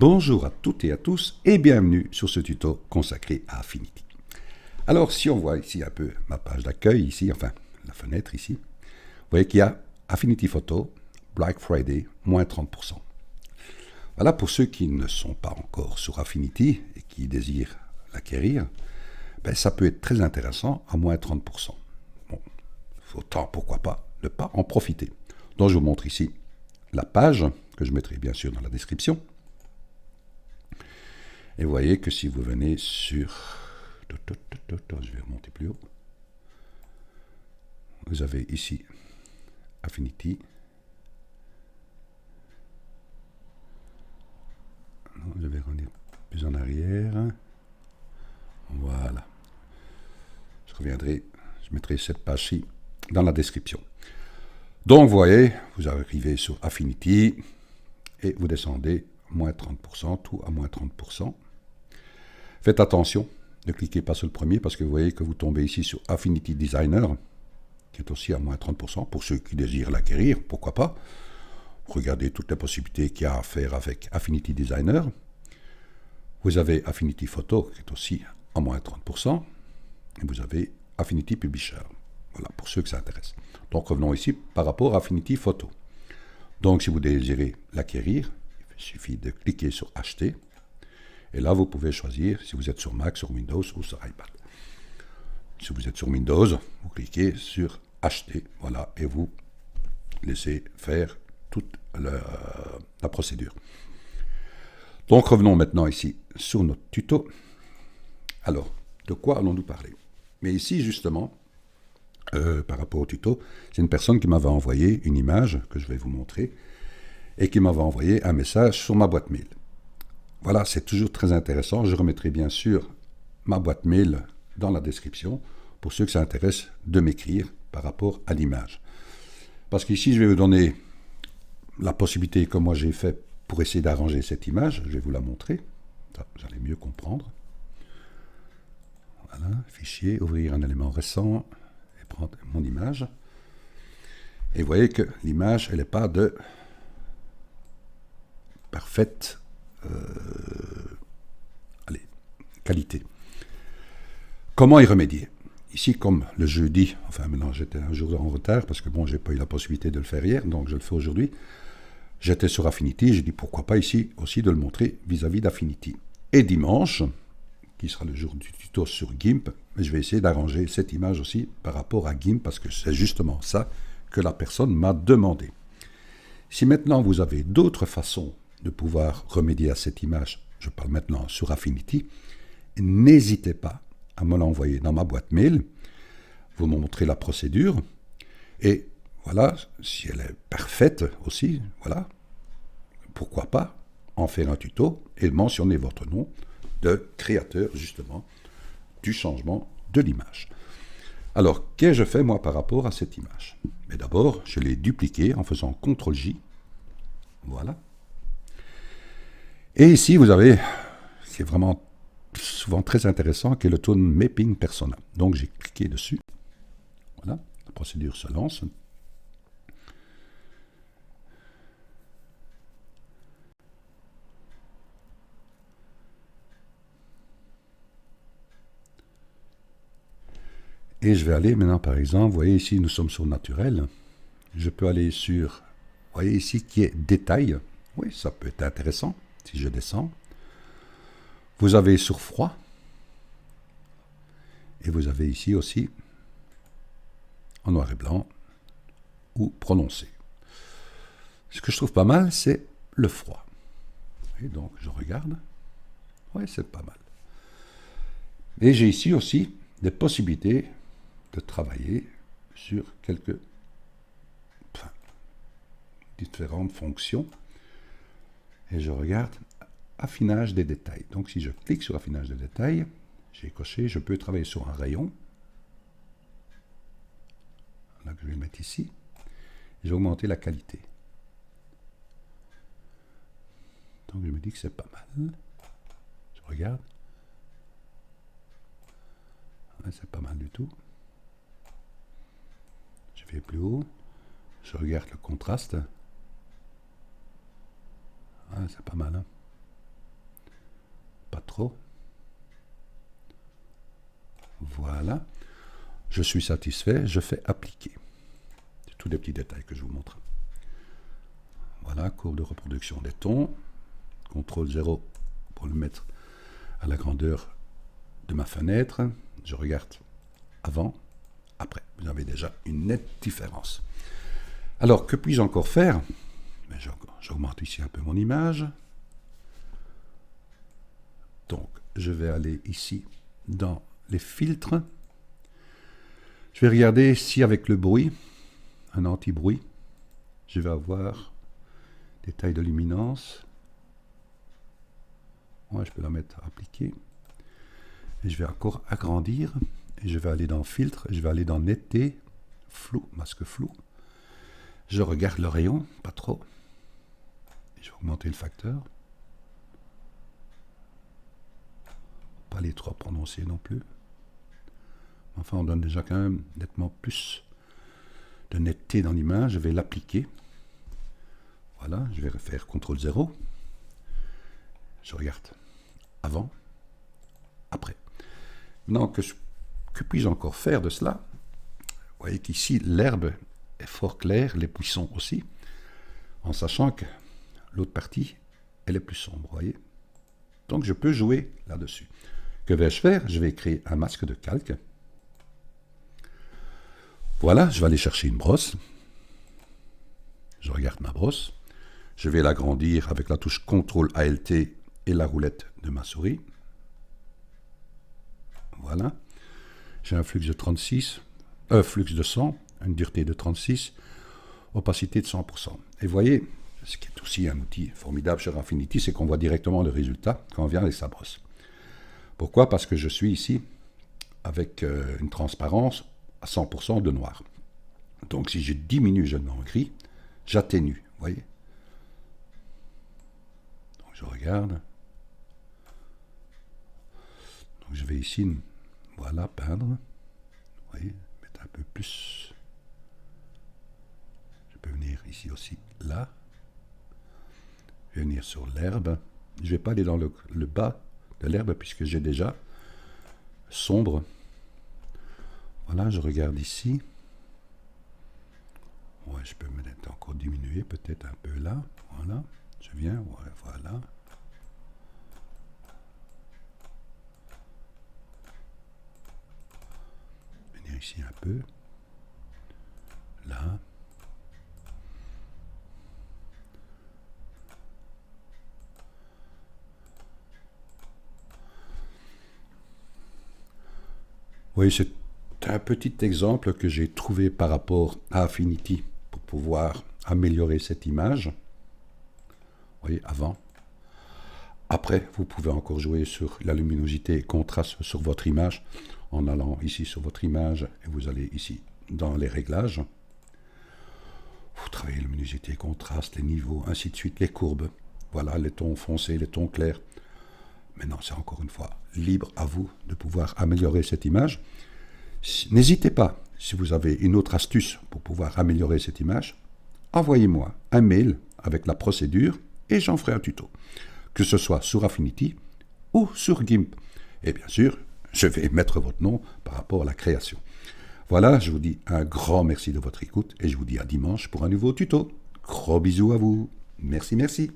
Bonjour à toutes et à tous et bienvenue sur ce tuto consacré à Affinity. Alors si on voit ici un peu ma page d'accueil, ici, enfin la fenêtre ici, vous voyez qu'il y a Affinity Photo, Black Friday, moins 30%. Voilà, pour ceux qui ne sont pas encore sur Affinity et qui désirent l'acquérir, ben, ça peut être très intéressant à moins 30%. Bon, autant pourquoi pas ne pas en profiter. Donc je vous montre ici la page, que je mettrai bien sûr dans la description. Et vous voyez que si vous venez sur... Je vais remonter plus haut. Vous avez ici Affinity. Je vais revenir plus en arrière. Voilà. Je mettrai cette page-ci dans la description. Donc vous voyez, vous arrivez sur Affinity et vous descendez moins 30%, tout à moins 30%. Faites attention, ne cliquez pas sur le premier parce que vous voyez que vous tombez ici sur Affinity Designer, qui est aussi à moins 30%. Pour ceux qui désirent l'acquérir, pourquoi pas. Regardez toutes les possibilités qu'il y a à faire avec Affinity Designer. Vous avez Affinity Photo, qui est aussi à moins 30%. Et vous avez Affinity Publisher. Voilà, pour ceux que ça intéresse. Donc revenons ici par rapport à Affinity Photo. Donc si vous désirez l'acquérir, il suffit de cliquer sur Acheter. Et là, vous pouvez choisir si vous êtes sur Mac, sur Windows ou sur iPad. Si vous êtes sur Windows, vous cliquez sur Acheter, voilà, et vous laissez faire toute la procédure. Donc revenons maintenant ici sur notre tuto. Alors, de quoi allons-nous parler? Mais ici, justement, par rapport au tuto, c'est une personne qui m'avait envoyé une image que je vais vous montrer et qui m'avait envoyé un message sur ma boîte mail. Voilà, c'est toujours très intéressant. Je remettrai bien sûr ma boîte mail dans la description pour ceux que ça intéresse de m'écrire par rapport à l'image. Parce qu'ici, je vais vous donner la possibilité que moi j'ai fait pour essayer d'arranger cette image. Je vais vous la montrer. Ça, vous allez mieux comprendre. Voilà, fichier, ouvrir un élément récent et prendre mon image. Et vous voyez que l'image, elle n'est pas de parfaite qualité. Comment y remédier? Ici, comme le jeudi, enfin maintenant j'étais un jour en retard parce que bon, j'ai pas eu la possibilité de le faire hier, donc je le fais aujourd'hui. J'étais sur Affinity, j'ai dit pourquoi pas ici aussi de le montrer vis-à-vis d'Affinity. Et dimanche, qui sera le jour du tuto sur GIMP, mais je vais essayer d'arranger cette image aussi par rapport à GIMP parce que c'est justement ça que la personne m'a demandé. Si maintenant vous avez d'autres façons de pouvoir remédier à cette image, je parle maintenant sur Affinity, n'hésitez pas à me l'envoyer dans ma boîte mail, vous me montrez la procédure, et voilà, si elle est parfaite aussi, voilà, pourquoi pas en faire un tuto et mentionner votre nom de créateur, justement, du changement de l'image. Alors, qu'ai-je je fait, moi, par rapport à cette image? Mais d'abord, je l'ai dupliquée en faisant CTRL-J, voilà. Et ici, vous avez, c'est vraiment souvent très intéressant, qui est le Tone Mapping Persona. Donc, j'ai cliqué dessus. Voilà, la procédure se lance. Et je vais aller maintenant, par exemple, vous voyez ici, nous sommes sur Naturel. Je peux aller sur, vous voyez ici, qui est Détail. Oui, ça peut être intéressant, si je descends. Vous avez sur Froid. Et vous avez ici aussi, en noir et blanc, ou prononcé. Ce que je trouve pas mal, c'est le froid. Et donc, je regarde. Oui, c'est pas mal. Et j'ai ici aussi des possibilités de travailler sur quelques différentes fonctions. Et je regarde affinage des détails. Donc, si je clique sur affinage des détails, j'ai coché, je peux travailler sur un rayon. Là, je vais le mettre ici. Et je vais augmenter la qualité. Donc, je me dis que c'est pas mal. Je regarde. Ouais, c'est pas mal du tout. Je vais plus haut. Je regarde le contraste. Ouais, c'est pas mal. Hein? pas trop. Voilà. Je suis satisfait, je fais appliquer. C'est tous des petits détails que je vous montre. Voilà, courbe de reproduction des tons. CTRL 0 pour le mettre à la grandeur de ma fenêtre. Je regarde avant, après. Vous avez déjà une nette différence. Alors, que puis-je encore faire? J'augmente ici un peu mon image. Donc, je vais aller ici dans les filtres. Je vais regarder si avec le bruit, un anti-bruit, je vais avoir des tailles de luminance. Ouais, je peux la mettre à appliquer. Et je vais encore agrandir. Et je vais aller dans filtre, je vais aller dans netteté, flou, masque flou. Je regarde le rayon, pas trop. Et je vais augmenter le facteur. Pas les trop prononcés non plus. Enfin, on donne déjà quand même nettement plus de netteté dans l'image. Je vais l'appliquer. Voilà, je vais refaire CTRL 0. Je regarde avant, après. Maintenant, que puis-je encore faire de cela? Vous voyez qu'ici, l'herbe est fort claire, les buissons aussi, en sachant que l'autre partie, elle est plus sombre, vous voyez. Donc, je peux jouer là-dessus. Que vais-je faire? Je vais créer un masque de calque. Voilà, je vais aller chercher une brosse. Je regarde ma brosse. Je vais l'agrandir avec la touche CTRL ALT et la roulette de ma souris. Voilà. J'ai un flux de 100, une dureté de 36, opacité de 100%. Et vous voyez, ce qui est aussi un outil formidable sur Affinity, c'est qu'on voit directement le résultat quand on vient avec sa brosse. Pourquoi? Parce que je suis ici avec une transparence à 100% de noir. Donc si je diminue légèrement en gris, j'atténue, vous voyez. Donc je regarde. Donc je vais ici, voilà, peindre. Vous voyez, mettre un peu plus. Je peux venir ici aussi, là. Je vais venir sur l'herbe. Je ne vais pas aller dans le bas de l'herbe puisque j'ai déjà sombre. Voilà, je regarde ici. Ouais, je peux me mettre encore diminuer, peut-être un peu là. Voilà, je viens, ouais, voilà. Venir ici un peu. Là. Oui, c'est un petit exemple que j'ai trouvé par rapport à Affinity pour pouvoir améliorer cette image. Vous voyez, avant. Après, vous pouvez encore jouer sur la luminosité et contraste sur votre image en allant ici sur votre image et vous allez ici dans les réglages. Vous travaillez la luminosité, contraste, les niveaux, ainsi de suite, les courbes. Voilà, les tons foncés, les tons clairs. Maintenant, c'est encore une fois libre à vous de pouvoir améliorer cette image. N'hésitez pas, si vous avez une autre astuce pour pouvoir améliorer cette image, envoyez-moi un mail avec la procédure et j'en ferai un tuto, que ce soit sur Affinity ou sur GIMP. Et bien sûr, je vais mettre votre nom par rapport à la création. Voilà, je vous dis un grand merci de votre écoute et je vous dis à dimanche pour un nouveau tuto. Gros bisous à vous. Merci, merci.